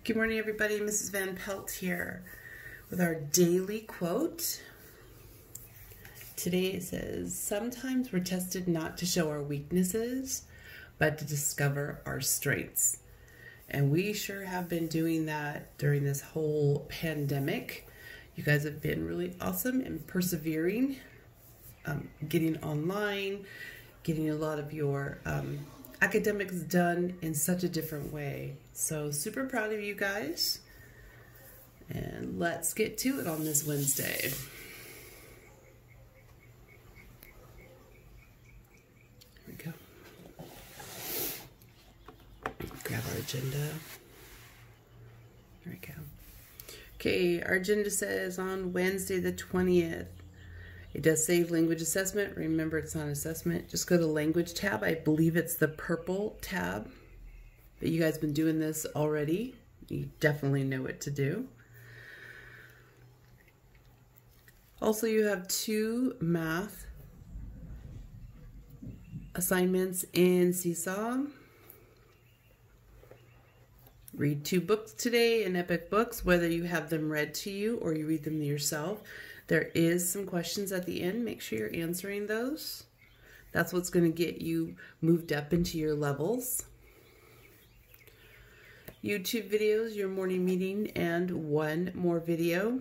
Good morning, everybody. Mrs. Van Pelt here with our daily quote. Today it says, sometimes we're tested not to show our weaknesses, but to discover our strengths. And we sure have been doing that during this whole pandemic. You guys have been really awesome and persevering, getting online, getting a lot of your academics done in such a different way. So super proud of you guys. And let's get to it on this Wednesday. Here we go. Grab our agenda. There we go. Okay, our agenda says on Wednesday the 20th. It does say language assessment. Remember, it's not an assessment. Just go to language tab. I believe it's the purple tab. But you guys have been doing this already. You definitely know what to do. Also, you have 2 math assignments in Seesaw. Read 2 books today in Epic Books, whether you have them read to you or you read them yourself. There is some questions at the end. Make sure you're answering those. That's what's going to get you moved up into your levels. YouTube videos, your morning meeting, and 1 more video.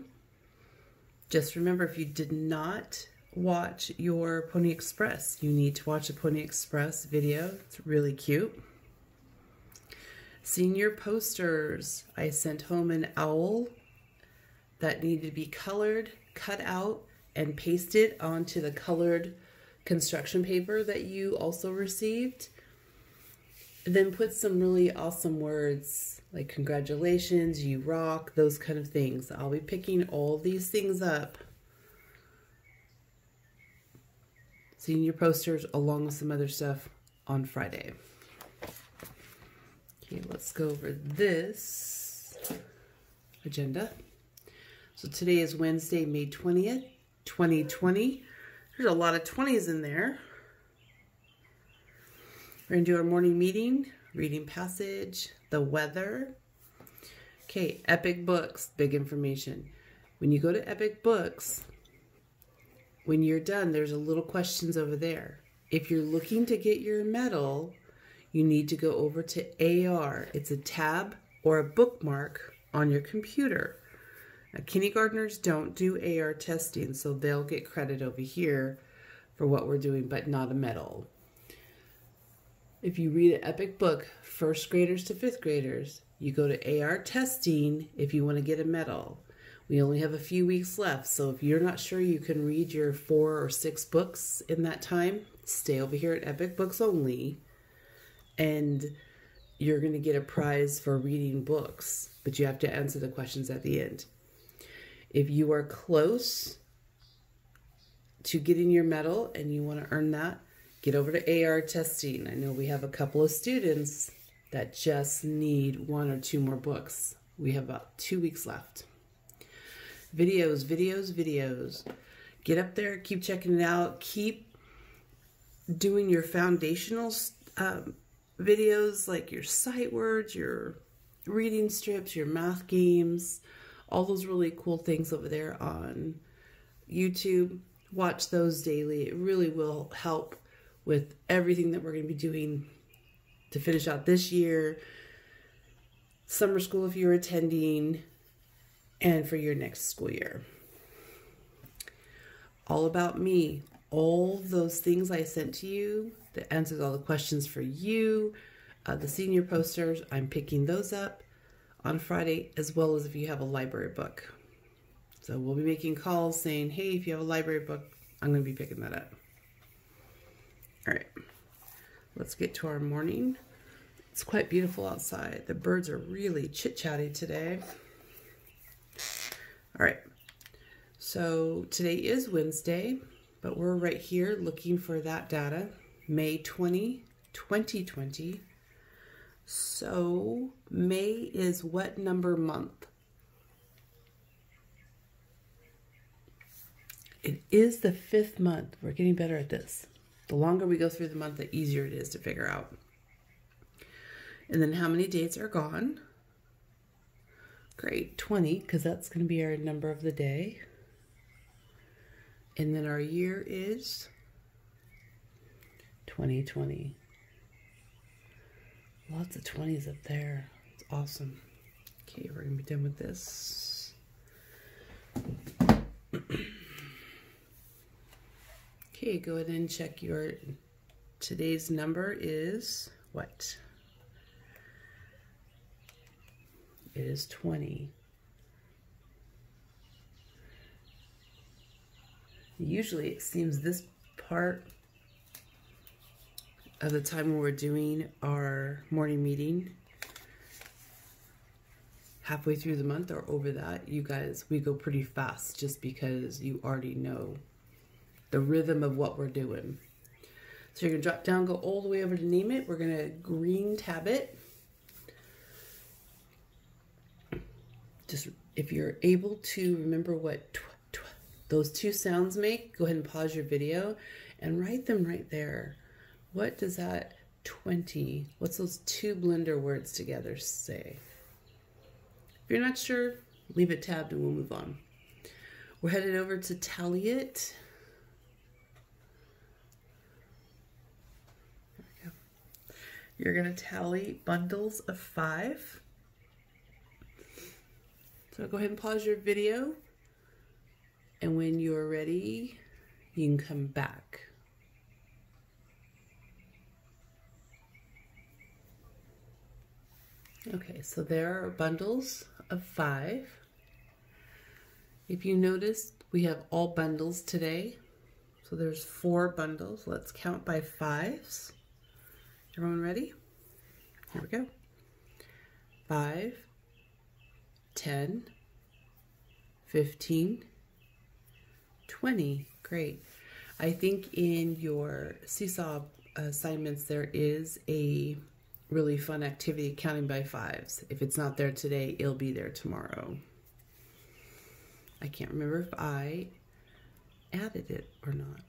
Just remember, if you did not watch your Pony Express, you need to watch a Pony Express video. It's really cute. Senior posters. I sent home an owl that needed to be colored, cut out, and pasted onto the colored construction paper that you also received. Then put some really awesome words like congratulations, you rock, those kind of things. I'll be picking all these things up, senior posters, along with some other stuff on Friday. Okay, let's go over this agenda. So today is Wednesday, May 20th, 2020. There's a lot of 20s in there. We're going to do our morning meeting, reading passage, the weather. Okay, Epic Books, big information. When you go to Epic Books, when you're done, there's a little questions over there. If you're looking to get your medal, you need to go over to AR. It's a tab or a bookmark on your computer. Now, kindergartners don't do AR testing, so they'll get credit over here for what we're doing, but not a medal. If you read an Epic book, 1st graders to 5th graders, you go to AR testing if you want to get a medal. We only have a few weeks left, so if you're not sure you can read your 4 or 6 books in that time, stay over here at Epic Books only, and you're going to get a prize for reading books, but you have to answer the questions at the end. If you are close to getting your medal and you want to earn that, get over to AR testing. I know we have a couple of students that just need 1 or 2 more books. We have about 2 weeks left. Videos, videos, videos. Get up there, keep checking it out. Keep doing your foundational videos like your sight words, your reading strips, your math games, all those really cool things over there on YouTube. Watch those daily. It really will help with everything that we're going to be doing to finish out this year, summer school if you're attending, and for your next school year. All about me. All those things I sent to you that answers all the questions for you. The senior posters, I'm picking those up on Friday, as well as if you have a library book. So we'll be making calls saying, hey, if you have a library book, I'm going to be picking that up. All right, let's get to our morning. It's quite beautiful outside. The birds are really chit-chatty today. All right, so today is Wednesday, but we're right here looking for that data, May 20, 2020. So May is what number month? It is the 5th month. We're getting better at this. The longer we go through the month, the easier it is to figure out. And then how many days are gone? Great, 20, because that's going to be our number of the day. And then our year is 2020. Lots of 20s up there. It's awesome. Okay, we're going to be done with this. Okay, go ahead and check your, today's number is what? It is 20. Usually it seems this part of the time when we're doing our morning meeting, halfway through the month or over that, you guys, we go pretty fast just because you already know the rhythm of what we're doing. So you're gonna drop down, go all the way over to name it. We're gonna green tab it. Just if you're able to remember what those two sounds make, go ahead and pause your video and write them right there. What does that 20, what's those two blender words together say? If you're not sure, leave it tabbed and we'll move on. We're headed over to tally it. There we go. You're gonna tally bundles of 5. So go ahead and pause your video, and when you're ready, you can come back. Okay, so there are bundles of 5. If you notice, we have all bundles today. So there's 4 bundles. Let's count by 5s. Everyone ready? Here we go. 5, 10, 15, 20. Great. I think in your Seesaw assignments there is a really fun activity, counting by 5s. If it's not there today, it'll be there tomorrow. I can't remember if I added it or not.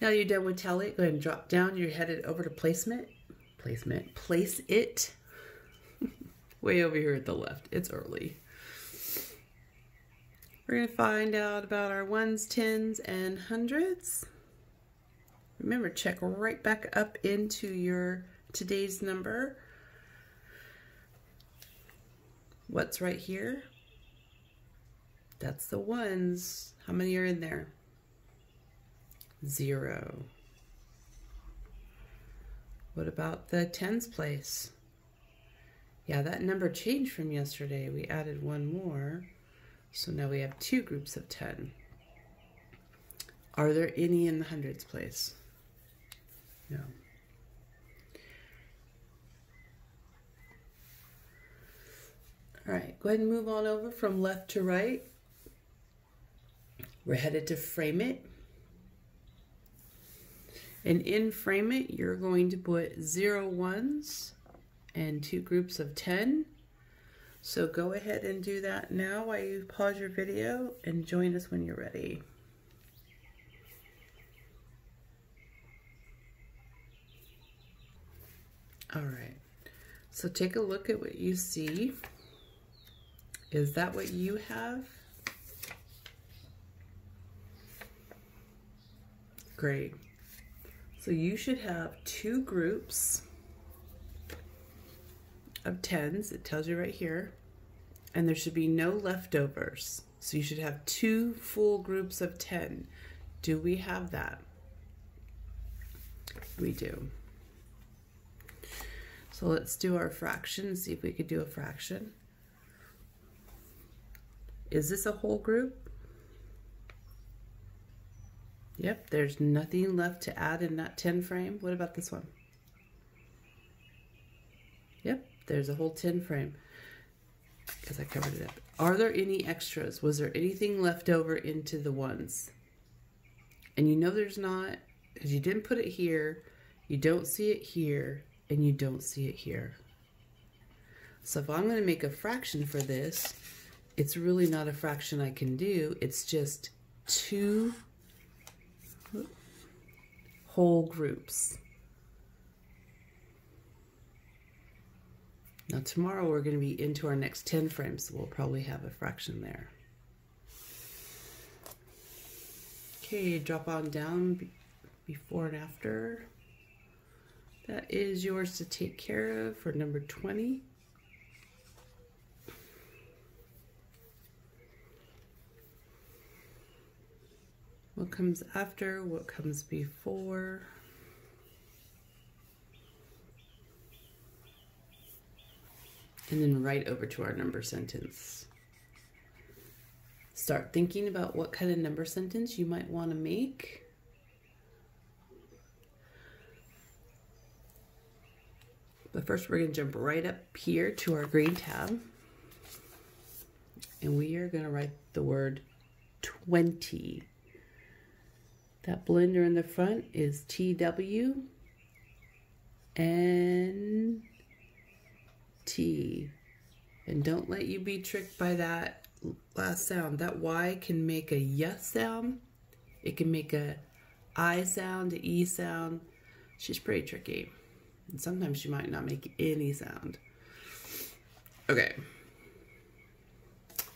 Now you're done with tally, go ahead and drop down. You're headed over to placement. Place it. Way over here at the left. It's early. We're going to find out about our 1s, 10s, and 100s. Remember, check right back up into your today's number. What's right here? That's the 1s. How many are in there? 0. What about the 10s place? Yeah, that number changed from yesterday. We added 1 more. So now we have 2 groups of 10. Are there any in the 100s place? No. All right, go ahead and move on over from left to right. We're headed to frame it. And in frame it, you're going to put 0 1s and 2 groups of 10. So go ahead and do that now while you pause your video and join us when you're ready. All right, so take a look at what you see. Is that what you have? Great. So you should have 2 groups of 10s. It tells you right here. And there should be no leftovers. So you should have 2 full groups of 10. Do we have that? We do. So let's do our fraction, see if we could do a fraction. Is this a whole group? Yep, there's nothing left to add in that 10 frame. What about this one? Yep, there's a whole 10 frame because I covered it up. Are there any extras? Was there anything left over into the 1s? And you know there's not, because you didn't put it here, you don't see it here, and you don't see it here. So if I'm going to make a fraction for this, it's really not a fraction I can do. It's just 2 whole groups. Now tomorrow we're going to be into our next 10 frames, so we'll probably have a fraction there. Okay, drop on down before and after. That is yours to take care of for number 20. What comes after, what comes before. And then right over to our number sentence. Start thinking about what kind of number sentence you might want to make. But first we're going to jump right up here to our grade tab. And we are going to write the word 20. That blender in the front is TW and T. And don't let you be tricked by that last sound. That Y can make a yes sound. It can make a I sound, an E sound. She's pretty tricky. And sometimes she might not make any sound. Okay.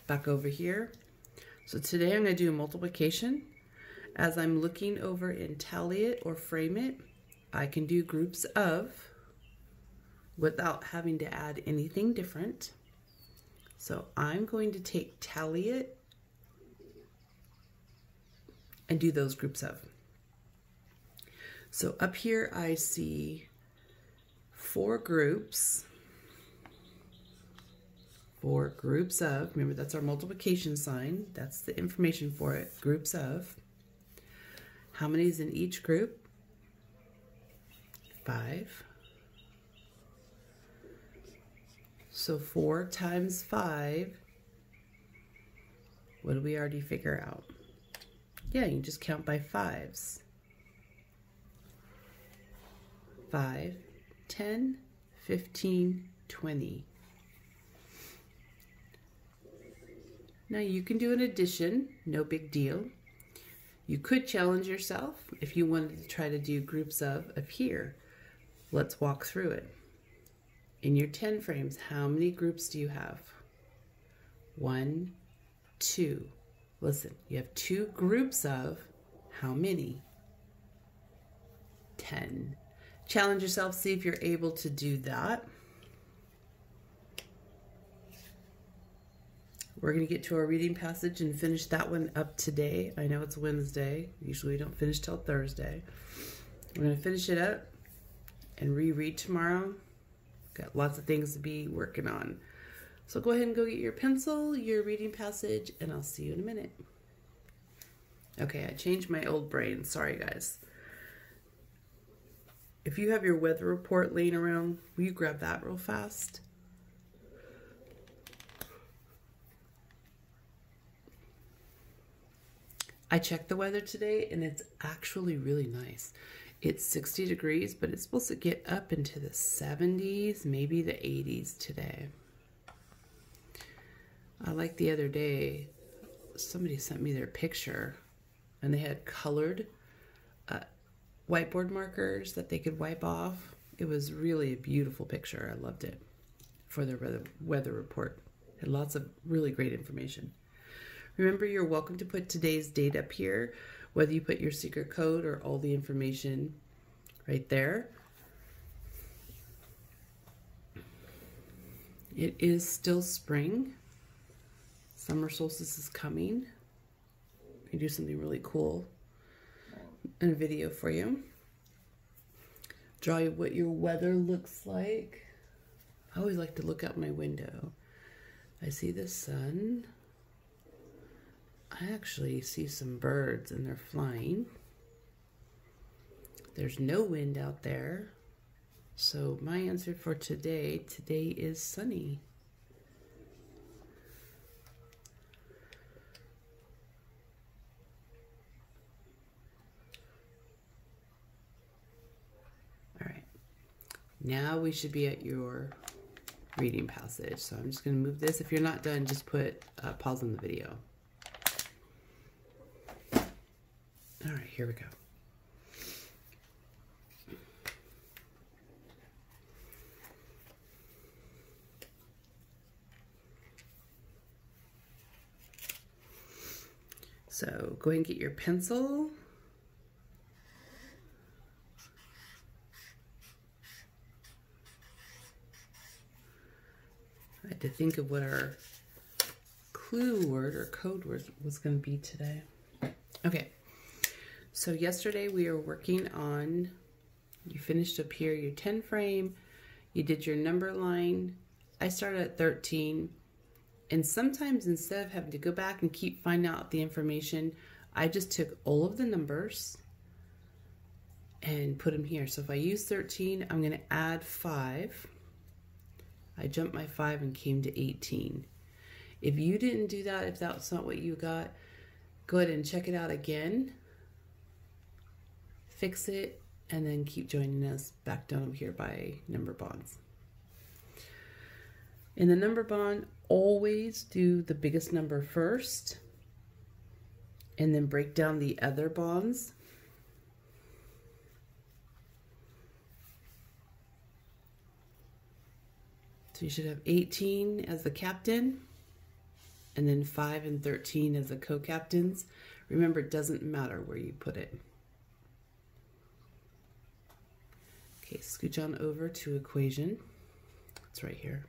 Back over here. So today I'm going to do a multiplication. As I'm looking over in Tally It or Frame It, I can do groups of without having to add anything different. So I'm going to take Tally It and do those groups of. So up here I see 4 groups. 4 groups of, remember that's our multiplication sign. That's the information for it, groups of. How many is in each group? 5. So 4 times 5, what do we already figure out? Yeah, you can just count by 5s. 5, 10, 15, 20. Now you can do an addition, no big deal. You could challenge yourself if you wanted to try to do groups of here. Let's walk through it. In your 10 frames, how many groups do you have? 1, 2. Listen, you have 2 groups of how many? 10. Challenge yourself, see if you're able to do that. We're going to get to our reading passage and finish that one up today. I know it's Wednesday. Usually we don't finish till Thursday. We're going to finish it up and reread tomorrow. Got lots of things to be working on. So go ahead and go get your pencil, your reading passage, and I'll see you in a minute. Okay, I changed my old brain. Sorry, guys. If you have your weather report laying around, will you grab that real fast? I checked the weather today and it's actually really nice. It's 60 degrees, but it's supposed to get up into the 70s, maybe the 80s today. I like the other day, somebody sent me their picture and they had colored whiteboard markers that they could wipe off. It was really a beautiful picture. I loved it for their weather report. Had lots of really great information. Remember, you're welcome to put today's date up here, whether you put your secret code or all the information right there. It is still spring. Summer solstice is coming. I can do something really cool in a video for you. Draw what your weather looks like. I always like to look out my window. I see the sun. I actually see some birds and they're flying. There's no wind out there. So my answer for today is sunny. All right. Now we should be at your reading passage. So I'm just going to move this. If you're not done, just put pause on the video. All right, here we go. So go ahead and get your pencil. I had to think of what our clue word or code word was going to be today. Okay, so yesterday we were working on, you finished up here your 10 frame, you did your number line. I started at 13, and sometimes instead of having to go back and keep finding out the information, I just took all of the numbers and put them here. So if I use 13, I'm going to add 5. I jumped my 5 and came to 18. If you didn't do that, if that's not what you got, go ahead and check it out again, fix it, and then keep joining us back down over here by number bonds. In the number bond, always do the biggest number first, and then break down the other bonds. So you should have 18 as the captain, and then 5 and 13 as the co-captains. Remember, it doesn't matter where you put it. Okay, scooch on over to equation. It's right here.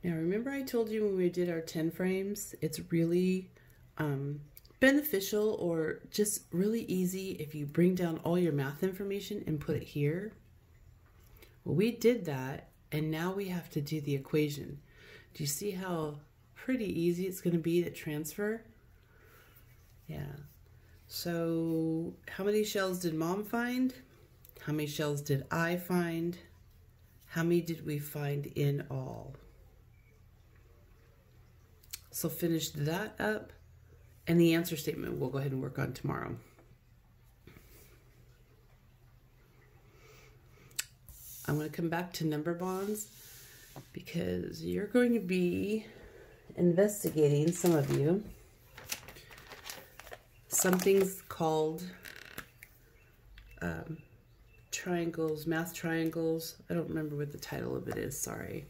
Now remember I told you when we did our 10 frames, it's really beneficial or just really easy if you bring down all your math information and put it here. Well, we did that, and now we have to do the equation. Do you see how pretty easy it's going to be to transfer? Yeah. So how many shells did Mom find? How many shells did I find? How many did we find in all? So finish that up, and the answer statement we'll go ahead and work on tomorrow. I'm going to come back to number bonds because you're going to be investigating, some of you, something's called triangles, math triangles. I don't remember what the title of it is, sorry.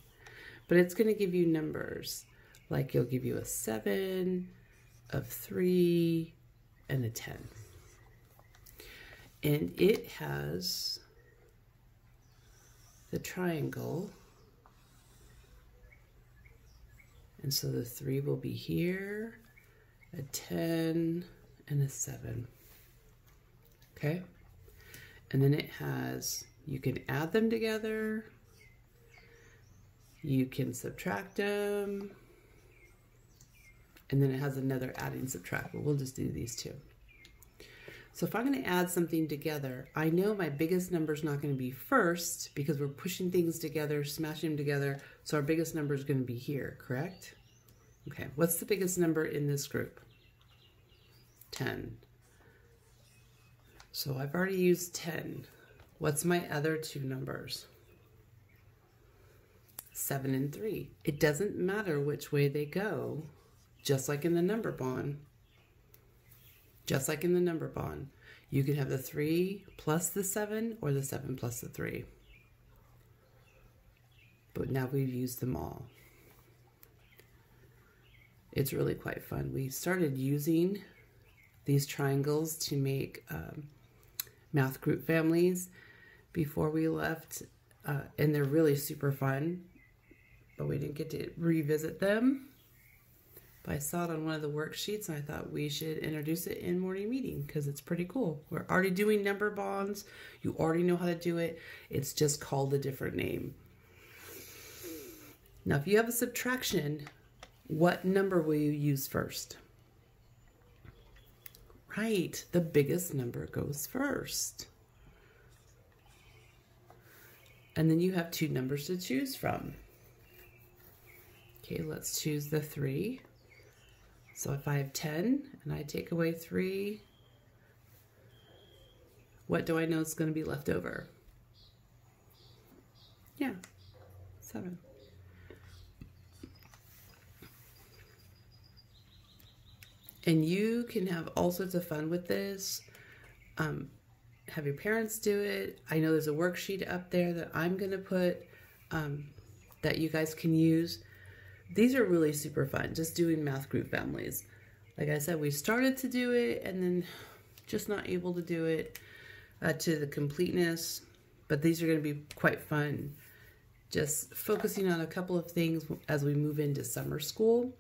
But it's going to give you numbers. Like it'll give you a 7, a 3, and a 10. And it has the triangle. And so the 3 will be here, a 10, and a 7. Okay? And then it has, you can add them together, you can subtract them, and then it has another adding subtract, but we'll just do these two. So if I'm going to add something together, I know my biggest number is not going to be first because we're pushing things together, smashing them together, so our biggest number is going to be here, correct? Okay, what's the biggest number in this group? 10. So I've already used 10. What's my other two numbers? 7 and 3. It doesn't matter which way they go, just like in the number bond. Just like in the number bond. You can have the 3 plus the 7 or the 7 plus the 3. But now we've used them all. It's really quite fun. We started using these triangles to make math group families before we left, and they're really super fun, but we didn't get to revisit them. But I saw it on one of the worksheets, and I thought we should introduce it in morning meeting because it's pretty cool. We're already doing number bonds. You already know how to do it. It's just called a different name. Now, if you have a subtraction, what number will you use first? Right, the biggest number goes first. And then you have two numbers to choose from. Okay, let's choose the 3. So if I have 10 and I take away 3, what do I know is going to be left over? Yeah, 7. And you can have all sorts of fun with this. Have your parents do it. I know there's a worksheet up there that I'm going to put that you guys can use. These are really super fun, just doing math group families. Like I said, we started to do it and then just not able to do it to the completeness. But these are going to be quite fun. Just focusing on a couple of things as we move into summer school,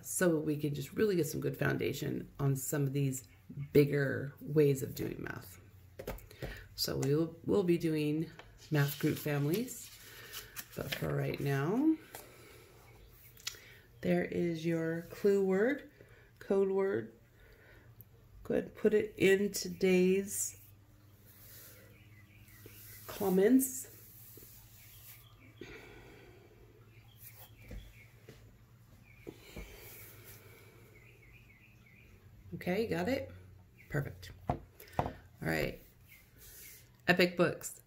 so we can just really get some good foundation on some of these bigger ways of doing math. So we'll be doing math group families, but for right now, there is your clue word, code word. Go ahead and put it in today's comments. Okay, got it? Perfect. All right. Epic books.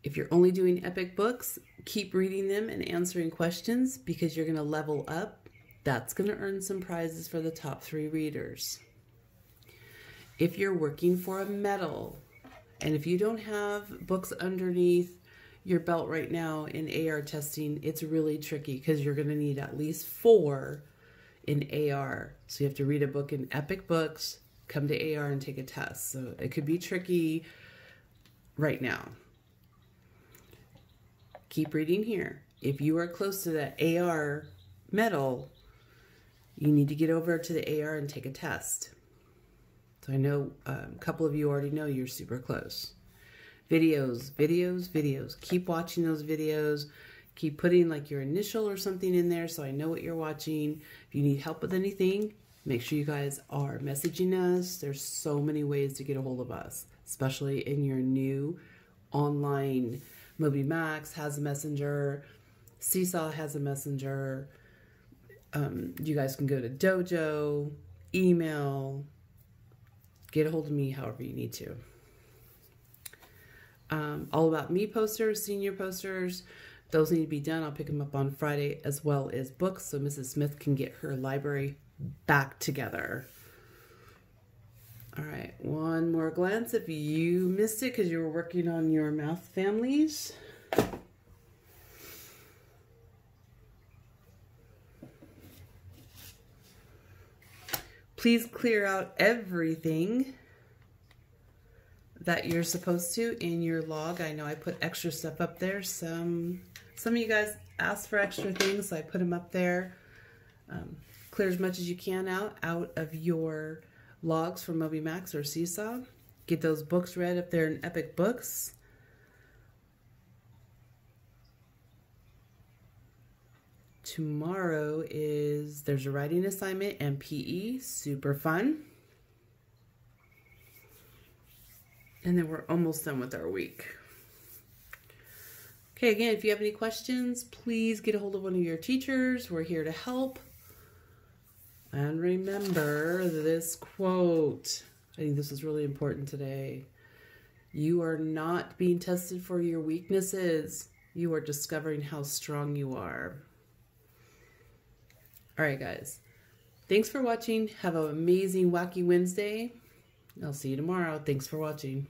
If you're only doing epic books, keep reading them and answering questions because you're going to level up. That's going to earn some prizes for the top 3 readers. If you're working for a medal, and if you don't have books underneath your belt right now in AR testing, it's really tricky because you're going to need at least 4 in AR. So you have to read a book in epic books, come to AR and take a test. So it could be tricky right now. Keep reading here. If you are close to that AR medal, you need to get over to the AR and take a test. So I know a couple of you already know you're super close. Videos, videos, videos. Keep watching those videos. Keep putting like your initial or something in there so I know what you're watching. If you need help with anything, make sure you guys are messaging us. There's so many ways to get a hold of us, especially in your new online. MobyMax has a messenger. Seesaw has a messenger. You guys can go to Dojo, email, get a hold of me however you need to. All About Me posters, senior posters, those need to be done. I'll pick them up on Friday, as well as books, so Mrs. Smith can get her library back together. All right, one more glance if you missed it because you were working on your math families. Please clear out everything that you're supposed to in your log. I know I put extra stuff up there. Some of you guys asked for extra things, so I put them up there. Clear as much as you can out of your logs from MobyMax or Seesaw. Get those books read if they're in Epic Books. Tomorrow there's a writing assignment and PE, super fun. And then we're almost done with our week. Okay, again, if you have any questions, please get a hold of one of your teachers. We're here to help. And remember this quote. I think this is really important today. You are not being tested for your weaknesses. You are discovering how strong you are. All right, guys. Thanks for watching. Have an amazing Wacky Wednesday. I'll see you tomorrow. Thanks for watching.